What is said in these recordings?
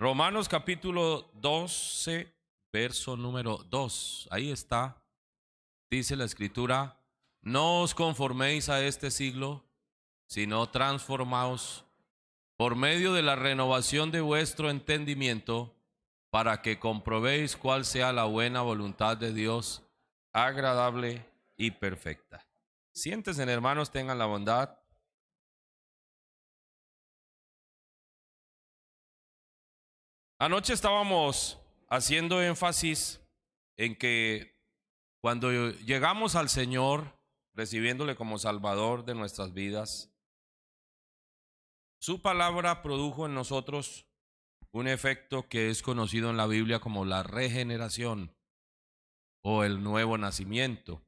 Romanos capítulo 12, verso número 2. Ahí está. Dice la escritura: no os conforméis a este siglo, sino transformaos por medio de la renovación de vuestro entendimiento, para que comprobéis cuál sea la buena voluntad de Dios, agradable y perfecta. Siéntense, hermanos, tengan la bondad. Anoche estábamos haciendo énfasis en que cuando llegamos al Señor, recibiéndole como Salvador de nuestras vidas, su palabra produjo en nosotros un efecto que es conocido en la Biblia como la regeneración o el nuevo nacimiento.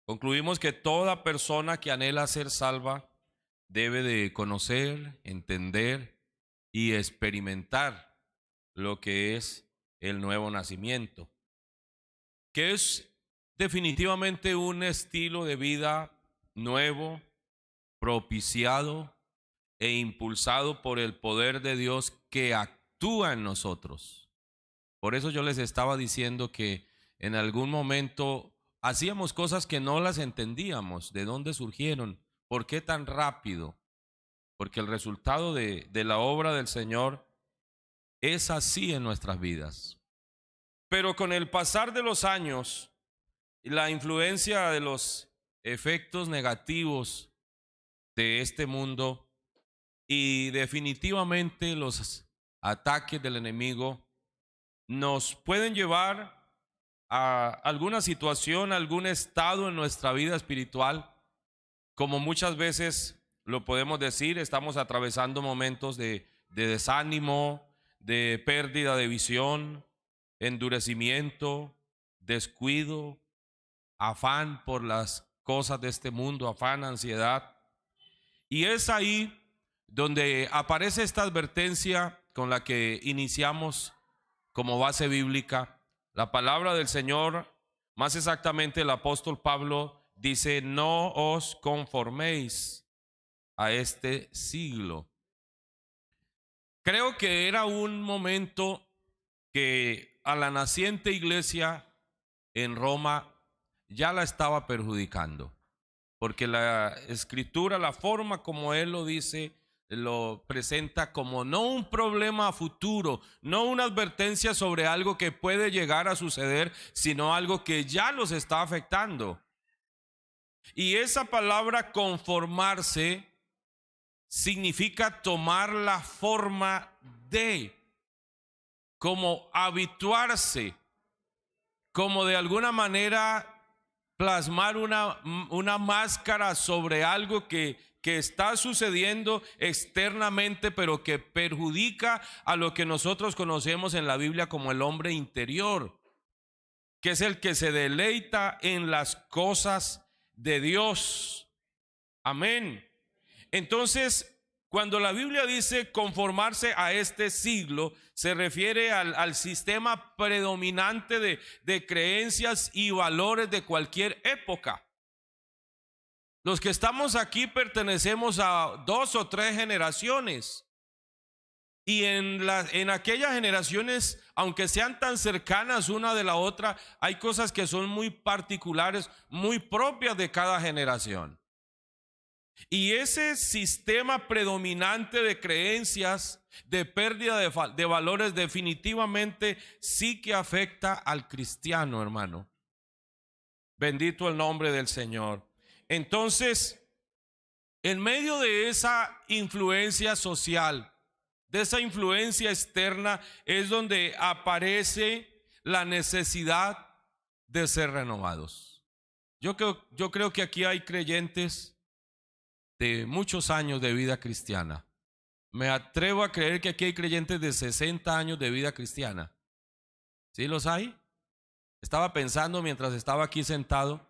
Concluimos que toda persona que anhela ser salva debe de conocer, entender y experimentar lo que es el nuevo nacimiento, que es definitivamente un estilo de vida nuevo, propiciado e impulsado por el poder de Dios que actúa en nosotros. Por eso yo les estaba diciendo que en algún momento hacíamos cosas que no las entendíamos, de dónde surgieron, por qué tan rápido, porque el resultado de la obra del Señor es así en nuestras vidas. Pero con el pasar de los años, la influencia de los efectos negativos de este mundo y definitivamente los ataques del enemigo nos pueden llevar a alguna situación, algún estado en nuestra vida espiritual, como muchas veces lo podemos decir, estamos atravesando momentos de desánimo, de pérdida de visión, endurecimiento, descuido, afán por las cosas de este mundo, afán, ansiedad. Y es ahí donde aparece esta advertencia con la que iniciamos como base bíblica. La palabra del Señor, más exactamente el apóstol Pablo, dice: no os conforméis a este siglo. Creo que era un momento que a la naciente iglesia en Roma ya la estaba perjudicando, porque la escritura, la forma como él lo dice, lo presenta como no un problema futuro, no una advertencia sobre algo que puede llegar a suceder, sino algo que ya los está afectando. Y esa palabra conformarse significa tomar la forma de, como habituarse, como de alguna manera plasmar una máscara sobre algo que está sucediendo externamente, pero que perjudica a lo que nosotros conocemos en la Biblia como el hombre interior, que es el que se deleita en las cosas de Dios. Amén. Entonces, cuando la Biblia dice conformarse a este siglo, se refiere al sistema predominante de creencias y valores de cualquier época. Los que estamos aquí pertenecemos a 2 o 3 generaciones. Y en aquellas generaciones, aunque sean tan cercanas una de la otra, hay cosas que son muy particulares, muy propias de cada generación. Y ese sistema predominante de creencias, de pérdida de valores, definitivamente sí que afecta al cristiano, hermano. Bendito el nombre del Señor. Entonces, en medio de esa influencia social, de esa influencia externa, es donde aparece la necesidad de ser renovados. Yo creo que aquí hay creyentes de muchos años de vida cristiana. Me atrevo a creer que aquí hay creyentes de 60 años de vida cristiana. ¿Sí los hay? Estaba pensando mientras estaba aquí sentado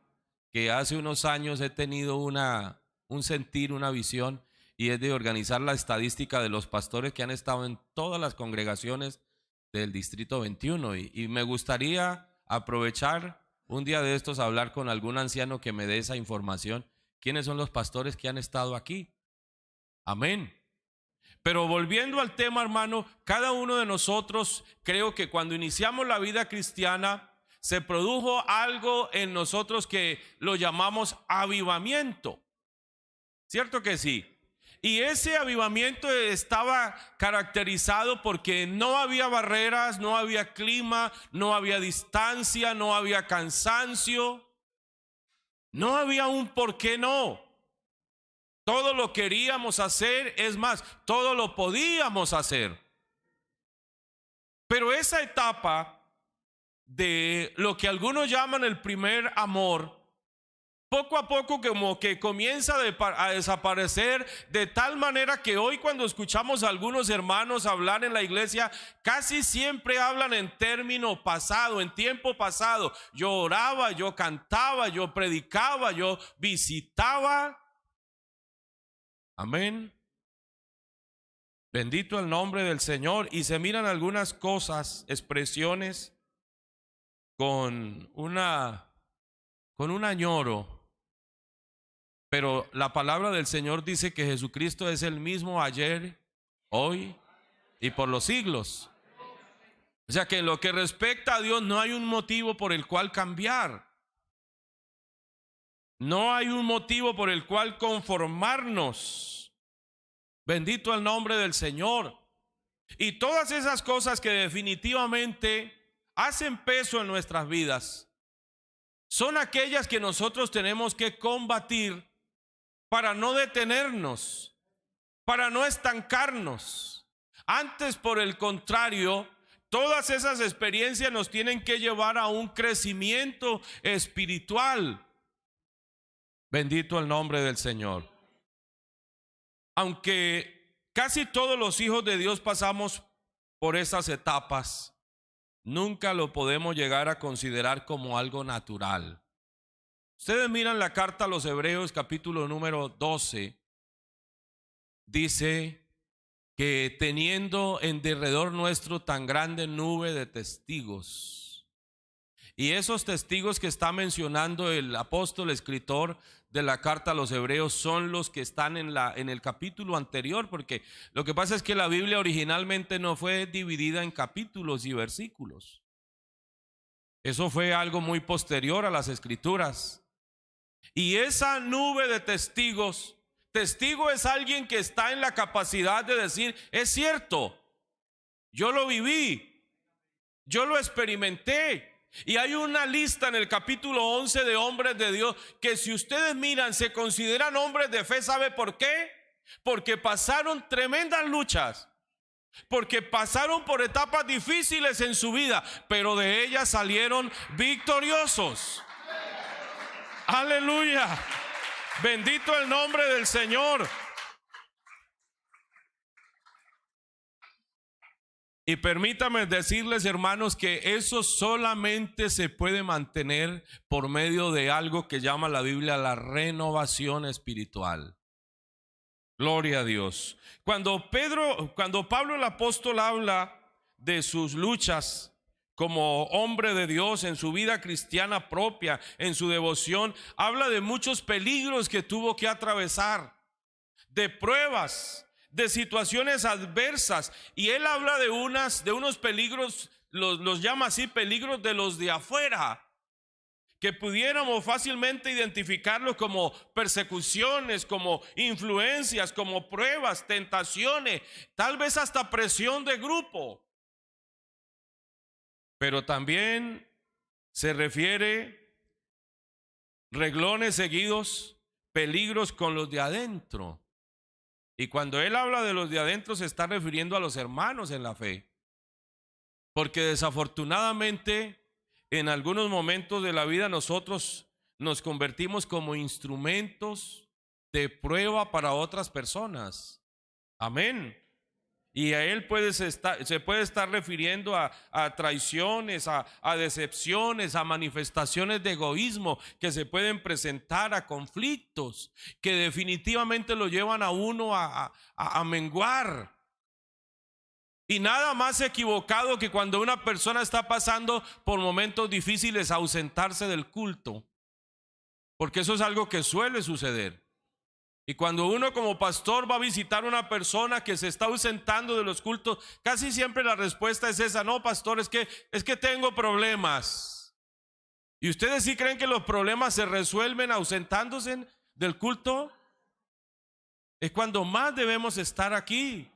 que hace unos años he tenido un sentir, una visión, y es de organizar la estadística de los pastores que han estado en todas las congregaciones del Distrito 21. Y me gustaría aprovechar un día de estos a hablar con algún anciano que me dé esa información. ¿Quiénes son los pastores que han estado aquí? Amén. Pero volviendo al tema, hermano, cada uno de nosotros, creo que cuando iniciamos la vida cristiana, se produjo algo en nosotros que lo llamamos avivamiento. ¿Cierto que sí? Y ese avivamiento estaba caracterizado porque no había barreras, no había clima, no había distancia, no había cansancio, no había un por qué no. Todo lo queríamos hacer, es más, todo lo podíamos hacer. Pero esa etapa de lo que algunos llaman el primer amor, poco a poco como que comienza a desaparecer, de tal manera que hoy cuando escuchamos a algunos hermanos hablar en la iglesia, casi siempre hablan en término pasado, en tiempo pasado. Yo oraba, yo cantaba, yo predicaba, yo visitaba. Amén. Bendito el nombre del Señor. Y se miran algunas cosas, expresiones con un añoro. Pero la palabra del Señor dice que Jesucristo es el mismo ayer, hoy y por los siglos. O sea que en lo que respecta a Dios no hay un motivo por el cual cambiar. No hay un motivo por el cual conformarnos. Bendito el nombre del Señor. Y todas esas cosas que definitivamente hacen peso en nuestras vidas son aquellas que nosotros tenemos que combatir para no detenernos, para no estancarnos. Antes, por el contrario, todas esas experiencias nos tienen que llevar a un crecimiento espiritual. Bendito el nombre del Señor. Aunque casi todos los hijos de Dios pasamos por esas etapas, nunca lo podemos llegar a considerar como algo natural. Ustedes miran la carta a los Hebreos, capítulo número 12, dice que teniendo en derredor nuestro tan grande nube de testigos, y esos testigos que está mencionando el apóstol escritor de la carta a los Hebreos son los que están en el capítulo anterior, porque lo que pasa es que la Biblia originalmente no fue dividida en capítulos y versículos. Eso fue algo muy posterior a las escrituras. Y esa nube de testigos, testigo es alguien que está en la capacidad de decir, es cierto, yo lo viví, yo lo experimenté. Y hay una lista en el capítulo 11 de hombres de Dios que si ustedes miran se consideran hombres de fe. ¿Sabe por qué? Porque pasaron tremendas luchas, porque pasaron por etapas difíciles en su vida, pero de ellas salieron victoriosos. Aleluya. Bendito el nombre del Señor. Y permítame decirles, hermanos, que eso solamente se puede mantener por medio de algo que llama la Biblia la renovación espiritual. Gloria a Dios. Cuando Pablo el apóstol habla de sus luchas como hombre de Dios en su vida cristiana propia, en su devoción, habla de muchos peligros que tuvo que atravesar, de pruebas, de situaciones adversas, y él habla de unos peligros, los llama así peligros de los de afuera, que pudiéramos fácilmente identificarlos como persecuciones, como influencias, como pruebas, tentaciones, tal vez hasta presión de grupo. Pero también se refiere reglones seguidos, peligros con los de adentro. Y cuando él habla de los de adentro se está refiriendo a los hermanos en la fe. Porque desafortunadamente en algunos momentos de la vida nosotros nos convertimos como instrumentos de prueba para otras personas. Amén. Y a él se puede estar refiriendo a traiciones, a decepciones, a manifestaciones de egoísmo que se pueden presentar, a conflictos que definitivamente lo llevan a uno a menguar. Y nada más equivocado que cuando una persona está pasando por momentos difíciles ausentarse del culto, porque eso es algo que suele suceder. Y cuando uno como pastor va a visitar a una persona que se está ausentando de los cultos, casi siempre la respuesta es esa: no, pastor, es que tengo problemas. ¿Y ustedes sí creen que los problemas se resuelven ausentándose del culto? Es cuando más debemos estar aquí.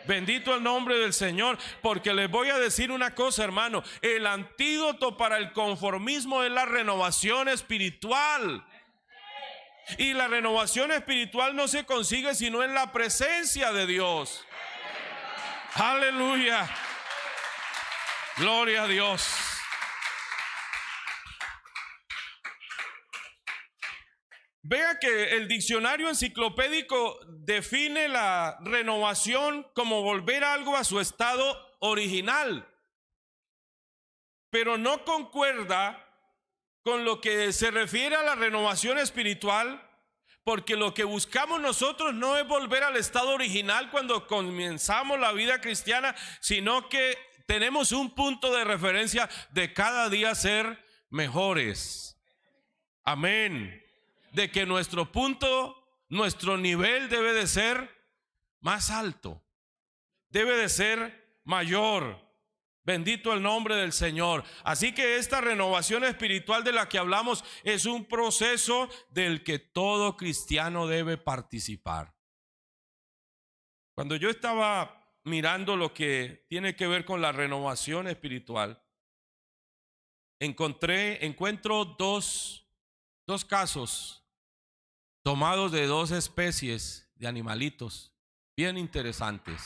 Bendito el nombre del Señor, porque les voy a decir una cosa, hermano: el antídoto para el conformismo es la renovación espiritual. Y la renovación espiritual no se consigue sino en la presencia de Dios. Aleluya. Gloria a Dios. Vea que el diccionario enciclopédico define la renovación como volver algo a su estado original, pero no concuerda con lo que se refiere a la renovación espiritual, porque lo que buscamos nosotros no es volver al estado original cuando comenzamos la vida cristiana, sino que tenemos un punto de referencia de cada día ser mejores. Amén. De que nuestro punto, nuestro nivel debe de ser más alto, debe de ser mayor. Bendito el nombre del Señor. Así que esta renovación espiritual de la que hablamos es un proceso del que todo cristiano debe participar. Cuando yo estaba mirando lo que tiene que ver con la renovación espiritual, encuentro dos casos tomados de dos especies de animalitos bien interesantes.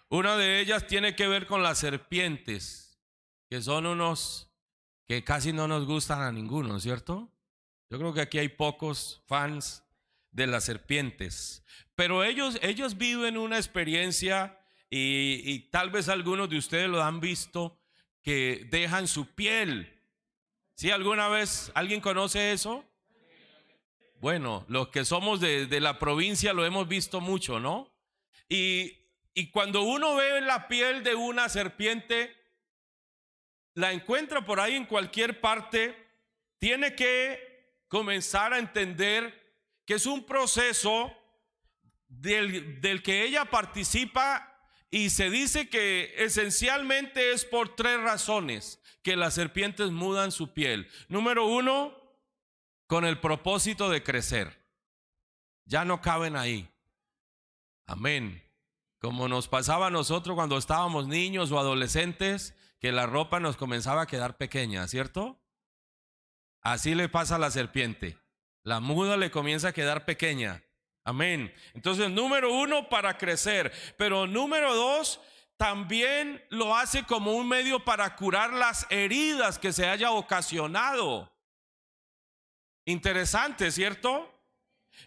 Una de ellas tiene que ver con las serpientes, que son unos que casi no nos gustan a ninguno, ¿cierto? Yo creo que aquí hay pocos fans de las serpientes, pero ellos viven una experiencia y tal vez algunos de ustedes lo han visto, que dejan su piel. ¿Sí? ¿Alguna vez alguien conoce eso? Bueno, los que somos de la provincia lo hemos visto mucho, ¿no? Y cuando uno ve la piel de una serpiente, la encuentra por ahí en cualquier parte, tiene que comenzar a entender que es un proceso del que ella participa, y se dice que esencialmente es por tres razones que las serpientes mudan su piel. Número uno, con el propósito de crecer. Ya no caben ahí. Amén. Como nos pasaba a nosotros cuando estábamos niños o adolescentes, que la ropa nos comenzaba a quedar pequeña, ¿cierto? Así le pasa a la serpiente. La muda le comienza a quedar pequeña. Amén. Entonces, número uno, para crecer. Pero número dos, también lo hace como un medio para curar las heridas que se haya ocasionado. Interesante, ¿cierto?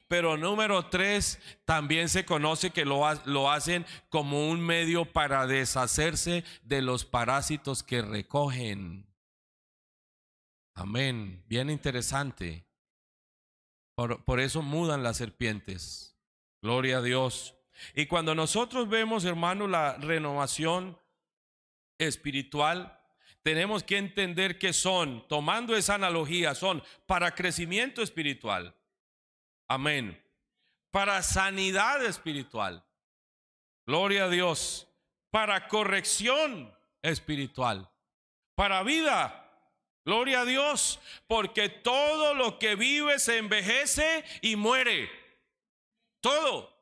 Pero número tres, también se conoce que lo hacen como un medio para deshacerse de los parásitos que recogen. Amén. Bien interesante. Por eso mudan las serpientes. Gloria a Dios. Y cuando nosotros vemos, hermano, la renovación espiritual, tenemos que entender que son, tomando esa analogía, son para crecimiento espiritual. Amén. Para sanidad espiritual. Gloria a Dios. Para corrección espiritual. Para vida. Gloria a Dios. Porque todo lo que vive se envejece y muere. Todo.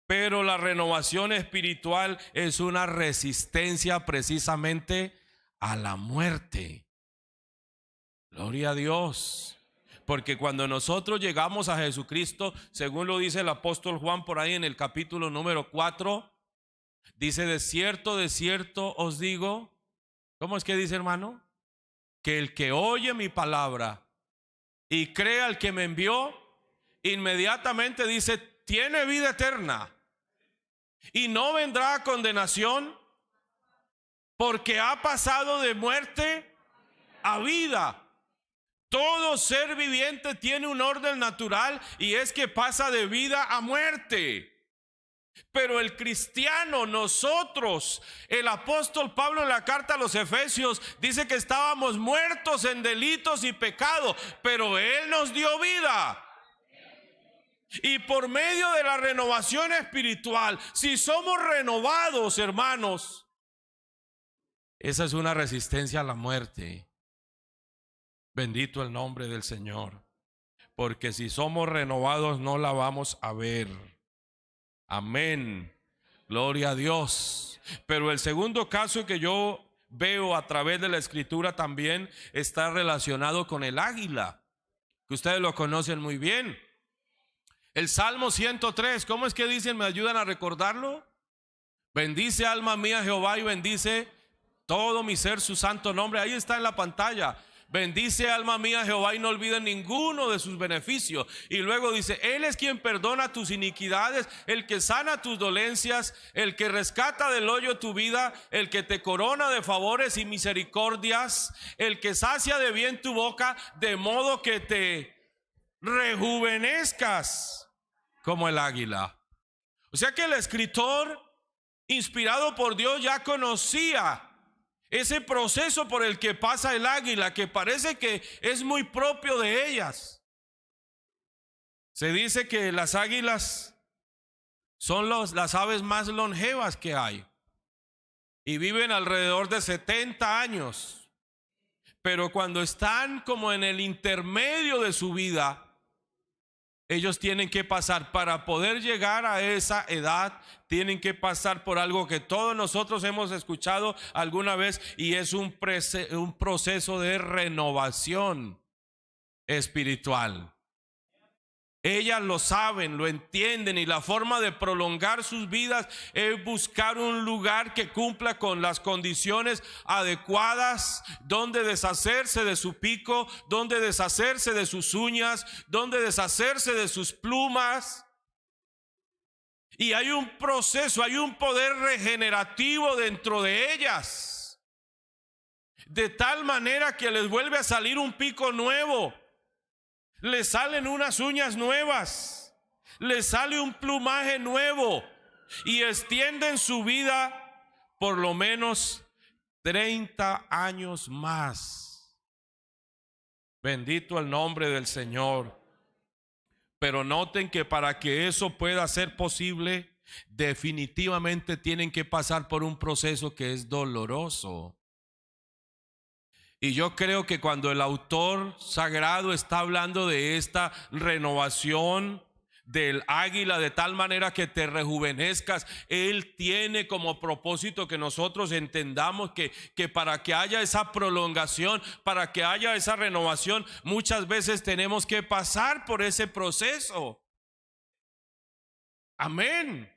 Pero la renovación espiritual es una resistencia precisamente a la muerte. Gloria a Dios. Porque cuando nosotros llegamos a Jesucristo, según lo dice el apóstol Juan por ahí en el capítulo número 4, dice: de cierto os digo. ¿Cómo es que dice, hermano? Que el que oye mi palabra y cree al que me envió, inmediatamente dice, tiene vida eterna y no vendrá a condenación, porque ha pasado de muerte a vida. Todo ser viviente tiene un orden natural, y es que pasa de vida a muerte. Pero el cristiano, nosotros, el apóstol Pablo en la carta a los Efesios dice que estábamos muertos en delitos y pecados, pero Él nos dio vida. Y por medio de la renovación espiritual, si somos renovados, hermanos, esa es una resistencia a la muerte. Bendito el nombre del Señor. Porque si somos renovados no la vamos a ver. Amén. Gloria a Dios. Pero el segundo caso que yo veo a través de la escritura también está relacionado con el águila, que ustedes lo conocen muy bien. El Salmo 103, ¿cómo es que dicen? ¿Me ayudan a recordarlo? Bendice alma mía Jehová y bendice todo mi ser su santo nombre. Ahí está en la pantalla. Bendice alma mía Jehová y no olvides ninguno de sus beneficios. Y luego dice, Él es quien perdona tus iniquidades, el que sana tus dolencias, el que rescata del hoyo tu vida, el que te corona de favores y misericordias, el que sacia de bien tu boca, de modo que te rejuvenezcas como el águila. O sea que el escritor, inspirado por Dios, ya conocía ese proceso por el que pasa el águila, que parece que es muy propio de ellas. Se dice que las águilas son las aves más longevas que hay y viven alrededor de 70 años. Pero cuando están como en el intermedio de su vida, ellos tienen que pasar, para poder llegar a esa edad, tienen que pasar por algo que todos nosotros hemos escuchado alguna vez, y es un proceso de renovación espiritual. Ellas lo saben, lo entienden, y la forma de prolongar sus vidas es buscar un lugar que cumpla con las condiciones adecuadas, donde deshacerse de su pico, donde deshacerse de sus uñas, donde deshacerse de sus plumas. Y hay un proceso, hay un poder regenerativo dentro de ellas, de tal manera que les vuelve a salir un pico nuevo. Le salen unas uñas nuevas, le sale un plumaje nuevo, y extienden su vida por lo menos 30 años más. Bendito el nombre del Señor. Pero noten que para que eso pueda ser posible, definitivamente tienen que pasar por un proceso que es doloroso. Y yo creo que cuando el autor sagrado está hablando de esta renovación del águila, de tal manera que te rejuvenezcas, él tiene como propósito que nosotros entendamos que para que haya esa prolongación, para que haya esa renovación, muchas veces tenemos que pasar por ese proceso. Amén.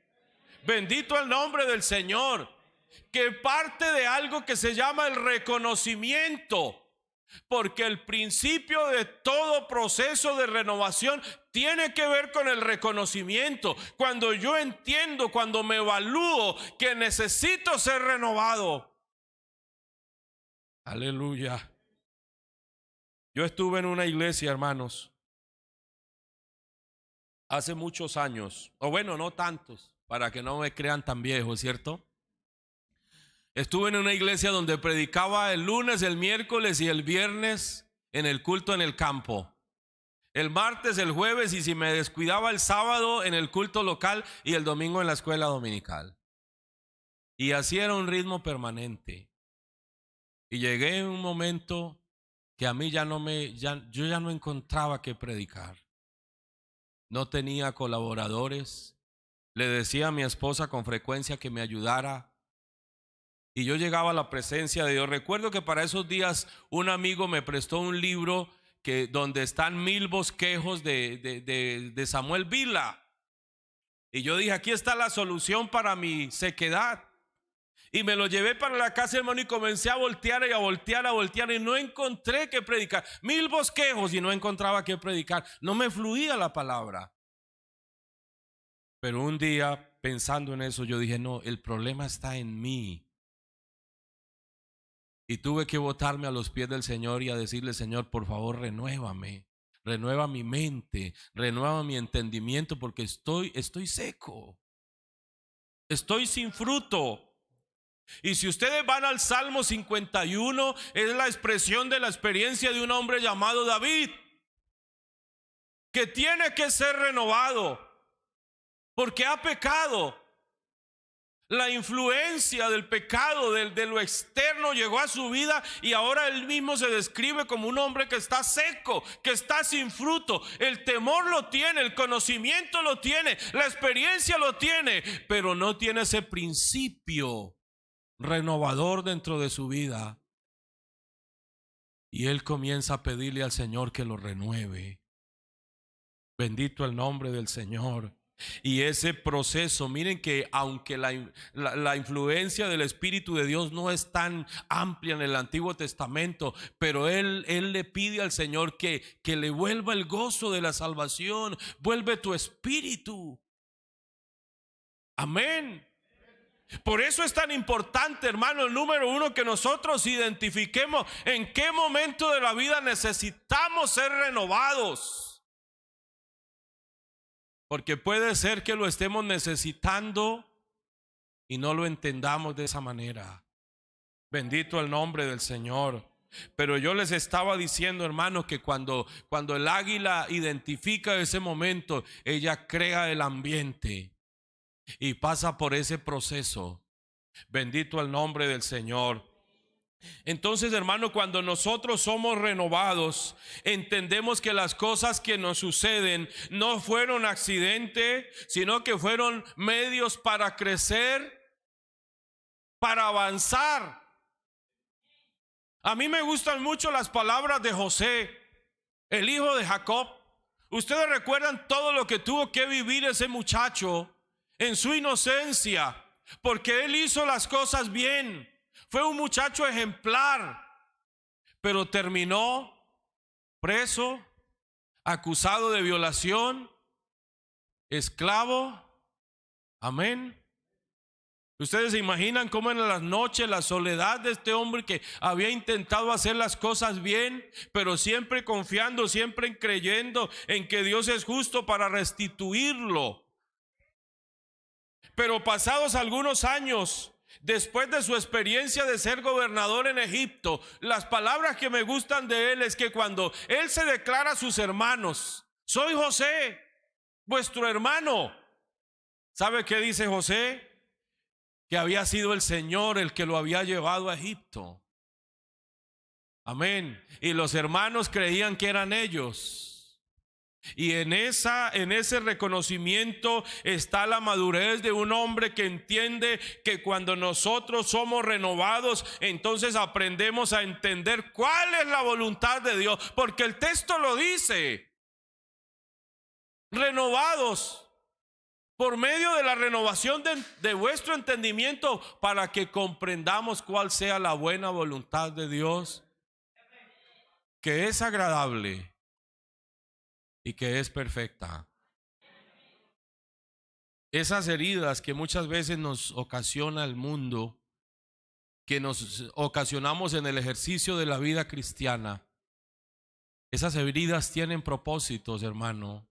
Bendito el nombre del Señor. Que parte de algo que se llama el reconocimiento, porque el principio de todo proceso de renovación tiene que ver con el reconocimiento. Cuando yo entiendo, cuando me evalúo que necesito ser renovado. Aleluya. Yo estuve en una iglesia, hermanos, hace muchos años, o bueno, no tantos, para que no me crean tan viejo, ¿cierto? Estuve en una iglesia donde predicaba el lunes, el miércoles y el viernes en el culto en el campo. El martes, el jueves, y si me descuidaba, el sábado en el culto local, y el domingo en la escuela dominical. Y así era un ritmo permanente. Y llegué en un momento que a mí yo ya no encontraba qué predicar. No tenía colaboradores. Le decía a mi esposa con frecuencia que me ayudara. Y yo llegaba a la presencia de Dios. Recuerdo que para esos días un amigo me prestó un libro donde están 1000 bosquejos de Samuel Vila. Y yo dije, aquí está la solución para mi sequedad. Y me lo llevé para la casa, hermano, y comencé a voltear y a voltear, y no encontré qué predicar. 1000 bosquejos y no encontraba qué predicar. No me fluía la palabra. Pero un día, pensando en eso, yo dije, no, el problema está en mí. Y tuve que botarme a los pies del Señor y a decirle, Señor, por favor, renuévame, renueva mi mente, renueva mi entendimiento, porque estoy seco, estoy sin fruto. Y si ustedes van al Salmo 51, es la expresión de la experiencia de un hombre llamado David. que tiene que ser renovado porque ha pecado. La influencia del pecado, de lo externo llegó a su vida y ahora él mismo se describe como un hombre que está seco, que está sin fruto. El temor lo tiene, el conocimiento lo tiene, la experiencia lo tiene, pero no tiene ese principio renovador dentro de su vida. Y él comienza a pedirle al Señor que lo renueve. Bendito el nombre del Señor. Y ese proceso, miren que aunque la influencia del Espíritu de Dios no es tan amplia en el Antiguo Testamento, pero él le pide al Señor que le vuelva el gozo de la salvación. Vuelve tu espíritu. Amén. Por eso es tan importante, hermano, el número uno, que nosotros identifiquemos en qué momento de la vida necesitamos ser renovados. Porque puede ser que lo estemos necesitando y no lo entendamos de esa manera. Bendito el nombre del Señor. Pero yo les estaba diciendo, hermanos, que cuando el águila identifica ese momento, ella crea el ambiente y pasa por ese proceso. Bendito el nombre del Señor. Entonces, hermano, cuando nosotros somos renovados, entendemos que las cosas que nos suceden no fueron accidente, sino que fueron medios para crecer, para avanzar. A mí me gustan mucho las palabras de José, el hijo de Jacob. Ustedes recuerdan todo lo que tuvo que vivir ese muchacho en su inocencia, porque él hizo las cosas bien. Fue un muchacho ejemplar, pero terminó preso, acusado de violación, esclavo. Amén. Ustedes se imaginan cómo en las noches la soledad de este hombre que había intentado hacer las cosas bien, pero siempre confiando, siempre creyendo en que Dios es justo para restituirlo. Pero pasados algunos años, después de su experiencia de ser gobernador en Egipto, las palabras que me gustan de él es que cuando él se declara a sus hermanos: soy José, vuestro hermano. ¿Sabe qué dice José? Que había sido el Señor el que lo había llevado a Egipto. Amén. Y los hermanos creían que eran ellos. Y en ese reconocimiento está la madurez de un hombre que entiende que cuando nosotros somos renovados, entonces aprendemos a entender cuál es la voluntad de Dios, porque el texto lo dice: renovados por medio de la renovación de vuestro entendimiento, para que comprendamos cuál sea la buena voluntad de Dios, que es agradable y que es perfecta. Esas heridas que muchas veces nos ocasiona el mundo, que nos ocasionamos en el ejercicio de la vida cristiana, esas heridas tienen propósitos, hermano.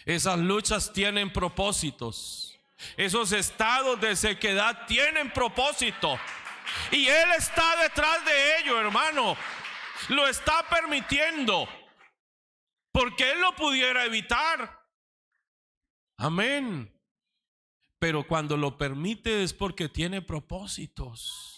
Esas luchas tienen propósitos. Esos estados de sequedad tienen propósito. Y Él está detrás de ello, hermano. Lo está permitiendo, porque Él lo pudiera evitar. Amén. Pero cuando lo permite es porque tiene propósitos.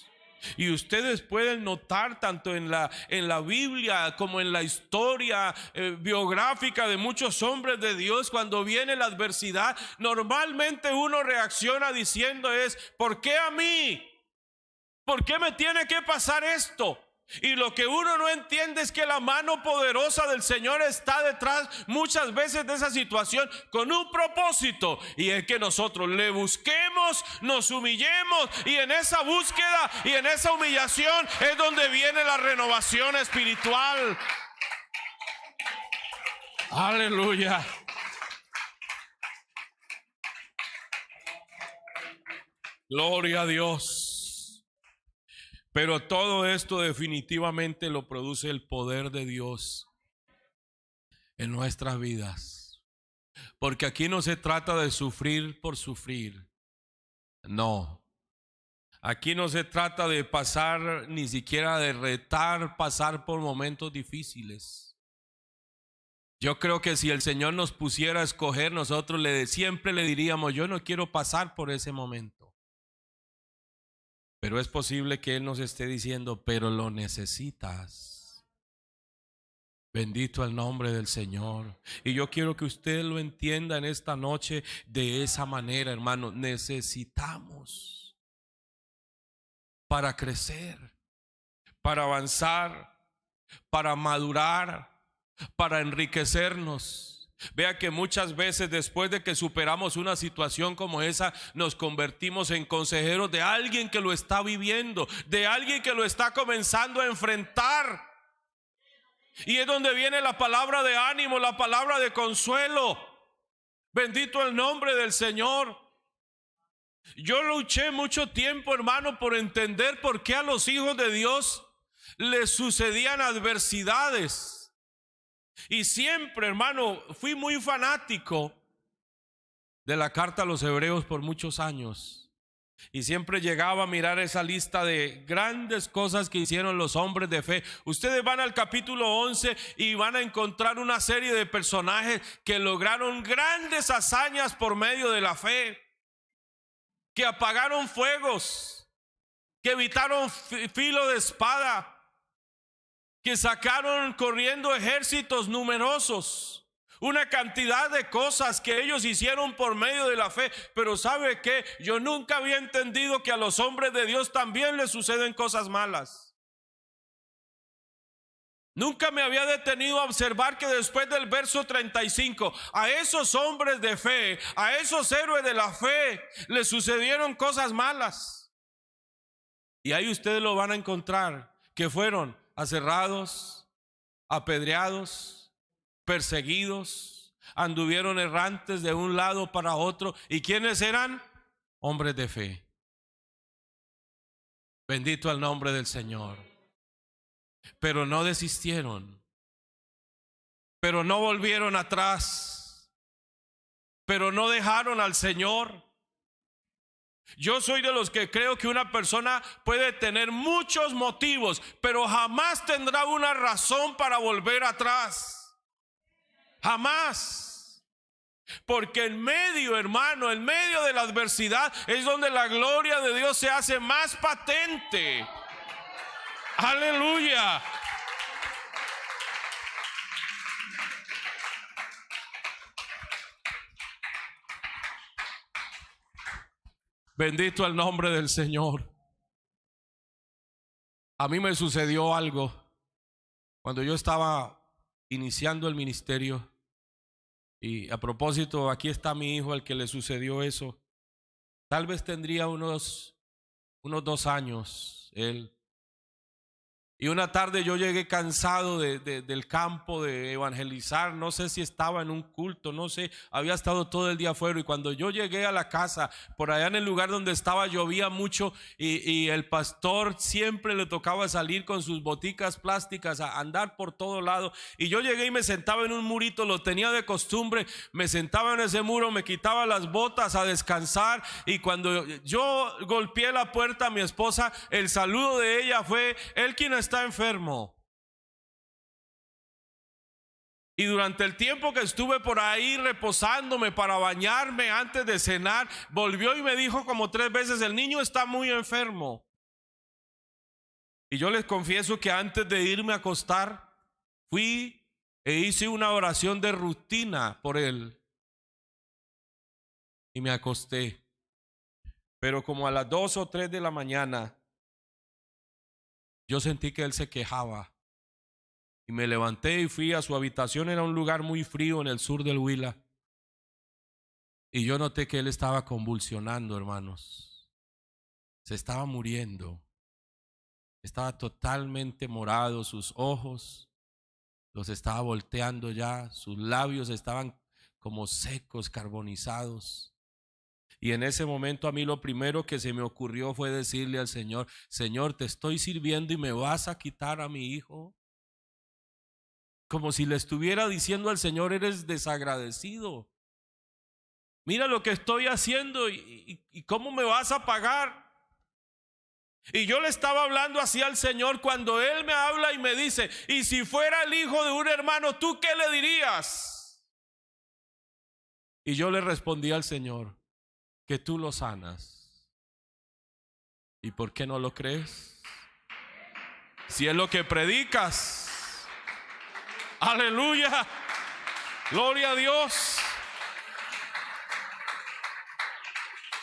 Y ustedes pueden notar tanto en la Biblia como en la historia biográfica de muchos hombres de Dios, cuando viene la adversidad, normalmente uno reacciona diciendo ¿por qué a mí? ¿Por qué me tiene que pasar esto? Y lo que uno no entiende es que la mano poderosa del Señor está detrás muchas veces de esa situación con un propósito, y es que nosotros le busquemos, nos humillemos, y en esa búsqueda y en esa humillación es donde viene la renovación espiritual. Aleluya. Gloria a Dios. Pero todo esto definitivamente lo produce el poder de Dios en nuestras vidas. Porque aquí no se trata de sufrir por sufrir. No. Aquí no se trata de pasar, ni siquiera de pasar por momentos difíciles. Yo creo que si el Señor nos pusiera a escoger, nosotros siempre le diríamos, yo no quiero pasar por ese momento. Pero es posible que Él nos esté diciendo, pero lo necesitas. Bendito el nombre del Señor. Y yo quiero que usted lo entienda en esta noche de esa manera, hermano. Necesitamos para crecer, para avanzar, para madurar, para enriquecernos. Vea que muchas veces después de que superamos una situación como esa, nos convertimos en consejeros de alguien que lo está viviendo, de alguien que lo está comenzando a enfrentar. Y es donde viene la palabra de ánimo, la palabra de consuelo. Bendito el nombre del Señor. Yo luché mucho tiempo, hermano, por entender por qué a los hijos de Dios les sucedían adversidades. Y siempre, hermano, fui muy fanático de la carta a los Hebreos por muchos años. Y siempre llegaba a mirar esa lista de grandes cosas que hicieron los hombres de fe. Ustedes van al capítulo 11 y van a encontrar una serie de personajes que lograron grandes hazañas por medio de la fe, que apagaron fuegos, que evitaron filo de espada, que sacaron corriendo ejércitos numerosos. Una cantidad de cosas que ellos hicieron por medio de la fe. Pero ¿sabe qué? Yo nunca había entendido que a los hombres de Dios también les suceden cosas malas. Nunca me había detenido a observar que después del verso 35, a esos hombres de fe, a esos héroes de la fe, les sucedieron cosas malas. Y ahí ustedes lo van a encontrar, que fueron aserrados, apedreados, perseguidos, anduvieron errantes de un lado para otro. ¿Y quiénes eran? Hombres de fe. Bendito el nombre del Señor. Pero no desistieron, pero no volvieron atrás, pero no dejaron al Señor. Yo soy de los que creo que una persona puede tener muchos motivos, pero jamás tendrá una razón para volver atrás. Jamás. Porque en medio, hermano, en medio de la adversidad es donde la gloria de Dios se hace más patente. Aleluya. Bendito el nombre del Señor. A mí me sucedió algo cuando yo estaba iniciando el ministerio. Y a propósito, aquí está mi hijo al que le sucedió eso. Tal vez tendría unos 2 años él. Y una tarde yo llegué cansado del campo de evangelizar. No sé si estaba en un culto, no sé, había estado todo el día afuera. Y cuando yo llegué a la casa, por allá en el lugar donde estaba llovía mucho, y el pastor siempre le tocaba salir con sus boticas plásticas a andar por todo lado. Y yo llegué y me sentaba en un murito, lo tenía de costumbre, me sentaba en ese muro, me quitaba las botas a descansar. Y cuando yo golpeé la puerta a mi esposa, el saludo de ella fue: Elkin está enfermo. Y durante el tiempo que estuve por ahí reposándome para bañarme antes de cenar, volvió y me dijo como 3 veces: el niño está muy enfermo. Y yo les confieso que antes de irme a acostar, fui e hice una oración de rutina por él. Y me acosté. Pero como a las 2 o 3 de la mañana, yo sentí que él se quejaba. Y me levanté y fui a su habitación. Era un lugar muy frío en el sur del Huila. Y yo noté que él estaba convulsionando, hermanos. Se estaba muriendo. Estaba totalmente morado. Sus ojos los estaba volteando ya. Sus labios estaban como secos, carbonizados. Y en ese momento a mí lo primero que se me ocurrió fue decirle al Señor: Señor, te estoy sirviendo y me vas a quitar a mi hijo. Como si le estuviera diciendo al Señor: eres desagradecido. Mira lo que estoy haciendo y cómo me vas a pagar. Y yo le estaba hablando así al Señor cuando Él me habla y me dice: y si fuera el hijo de un hermano, ¿tú qué le dirías? Y yo le respondí al Señor: que tú lo sanas. ¿Y por qué no lo crees? Si es lo que predicas. Aleluya. Gloria a Dios.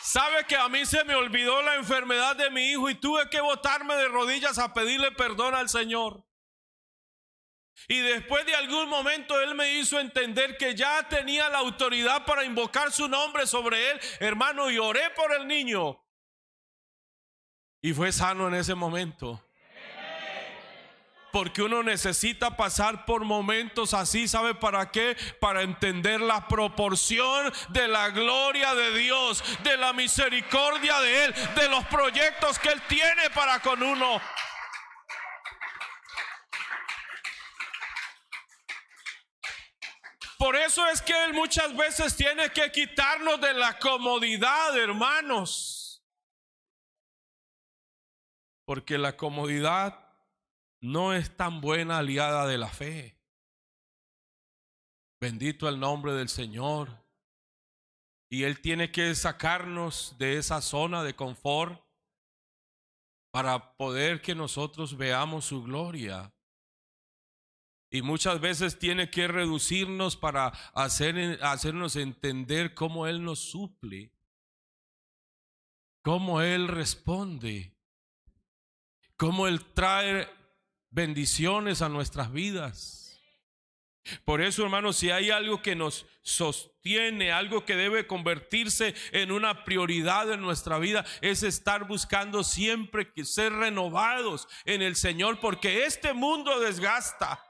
¿Sabe que a mí se me olvidó la enfermedad de mi hijo y tuve que botarme de rodillas a pedirle perdón al Señor? Y después de algún momento Él me hizo entender que ya tenía la autoridad para invocar su nombre sobre él, hermano, y oré por el niño. Y fue sano en ese momento. Porque uno necesita pasar por momentos así, ¿sabe para qué? Para entender la proporción de la gloria de Dios, de la misericordia de Él, de los proyectos que Él tiene para con uno. Por eso es que Él muchas veces tiene que quitarnos de la comodidad, hermanos. Porque la comodidad no es tan buena aliada de la fe. Bendito el nombre del Señor. Y Él tiene que sacarnos de esa zona de confort para poder que nosotros veamos su gloria. Y muchas veces tiene que reducirnos para hacernos entender cómo Él nos suple, cómo Él responde, cómo Él trae bendiciones a nuestras vidas. Por eso, hermanos, si hay algo que nos sostiene, algo que debe convertirse en una prioridad en nuestra vida, es estar buscando siempre que ser renovados en el Señor, porque este mundo desgasta.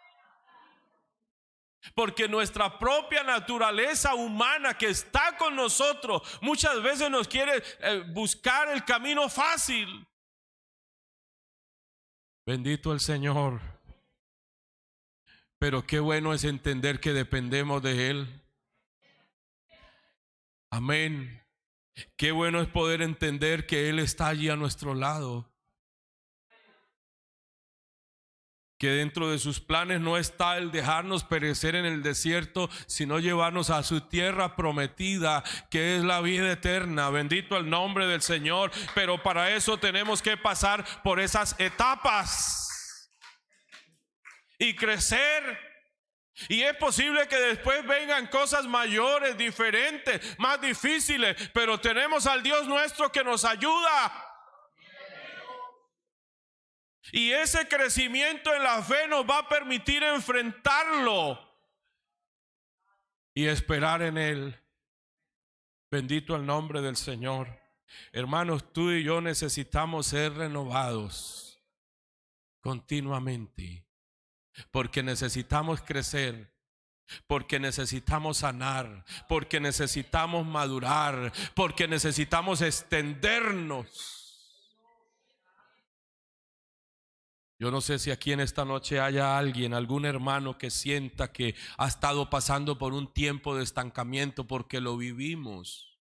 Porque nuestra propia naturaleza humana que está con nosotros muchas veces nos quiere buscar el camino fácil. Bendito el Señor. Pero qué bueno es entender que dependemos de Él. Amén. Qué bueno es poder entender que Él está allí a nuestro lado. Que dentro de sus planes no está el dejarnos perecer en el desierto, sino llevarnos a su tierra prometida, que es la vida eterna. Bendito el nombre del Señor. Pero para eso tenemos que pasar por esas etapas y crecer. Y es posible que después vengan cosas mayores, diferentes, más difíciles, pero tenemos al Dios nuestro que nos ayuda. Y ese crecimiento en la fe nos va a permitir enfrentarlo y esperar en Él. Bendito el nombre del Señor. Hermanos, tú y yo necesitamos ser renovados continuamente, porque necesitamos crecer, porque necesitamos sanar, porque necesitamos madurar, porque necesitamos extendernos. Yo no sé si aquí en esta noche haya alguien, algún hermano que sienta que ha estado pasando por un tiempo de estancamiento, porque lo vivimos.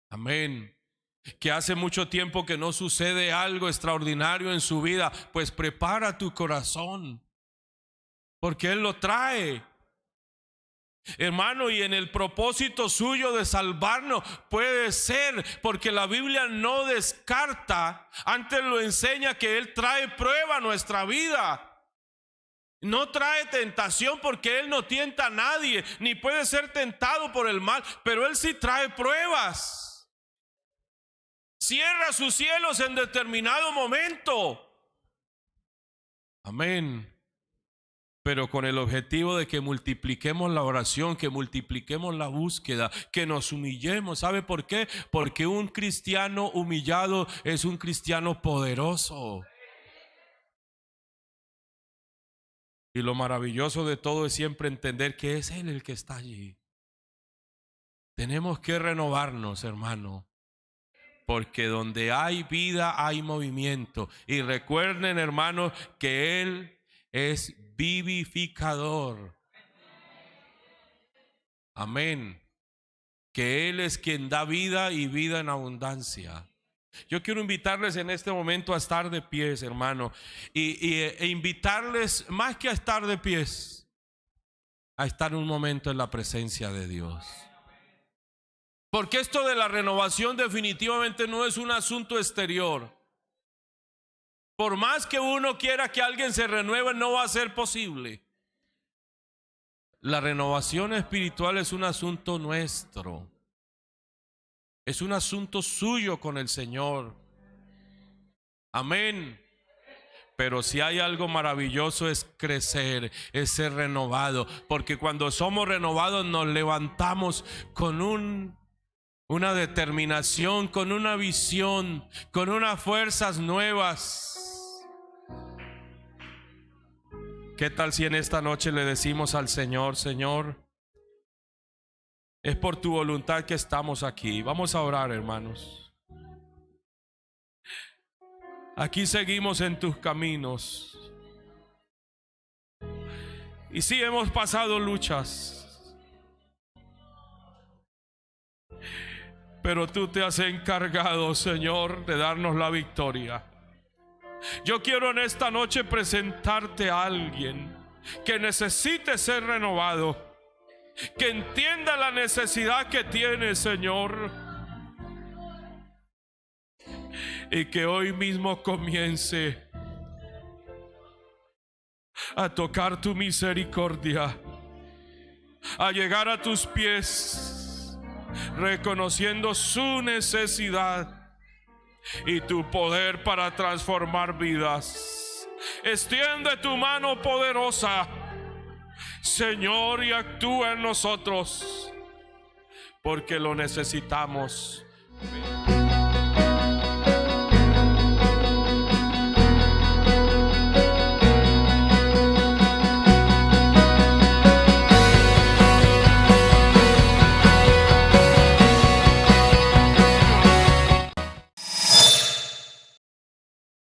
Amén. Que hace mucho tiempo que no sucede algo extraordinario en su vida, pues prepara tu corazón, porque Él lo trae. Hermano, y en el propósito suyo de salvarnos puede ser, porque la Biblia no descarta, antes lo enseña, que Él trae prueba a nuestra vida. No trae tentación, porque Él no tienta a nadie, ni puede ser tentado por el mal, pero Él sí trae pruebas. Cierra sus cielos en determinado momento. Amén. Pero con el objetivo de que multipliquemos la oración, que multipliquemos la búsqueda, que nos humillemos. ¿Sabe por qué? Porque un cristiano humillado es un cristiano poderoso. Y lo maravilloso de todo es siempre entender que es Él el que está allí. Tenemos que renovarnos, hermano, porque donde hay vida hay movimiento. Y recuerden, hermanos, que Él es vivificador. Amén. Que Él es quien da vida y vida en abundancia. Yo quiero invitarles en este momento a estar de pies, hermano, e invitarles más que a estar de pies, a estar un momento en la presencia de Dios. Porque esto de la renovación definitivamente no es un asunto exterior. Por más que uno quiera que alguien se renueve, no va a ser posible. La renovación espiritual es un asunto nuestro. Es un asunto suyo con el Señor. Amén. Pero si hay algo maravilloso es crecer, es ser renovado. Porque cuando somos renovados nos levantamos con una determinación, con una visión, con unas fuerzas nuevas. ¿Qué tal si en esta noche le decimos al Señor: Señor, es por tu voluntad que estamos aquí? Vamos a orar, hermanos. Aquí seguimos en tus caminos. Y sí, hemos pasado luchas, pero tú te has encargado, Señor, de darnos la victoria. Yo quiero en esta noche presentarte a alguien que necesite ser renovado, que entienda la necesidad que tiene, Señor, y que hoy mismo comience a tocar tu misericordia, a llegar a tus pies, reconociendo su necesidad y tu poder para transformar vidas. Extiende tu mano poderosa, Señor, y actúa en nosotros, porque lo necesitamos.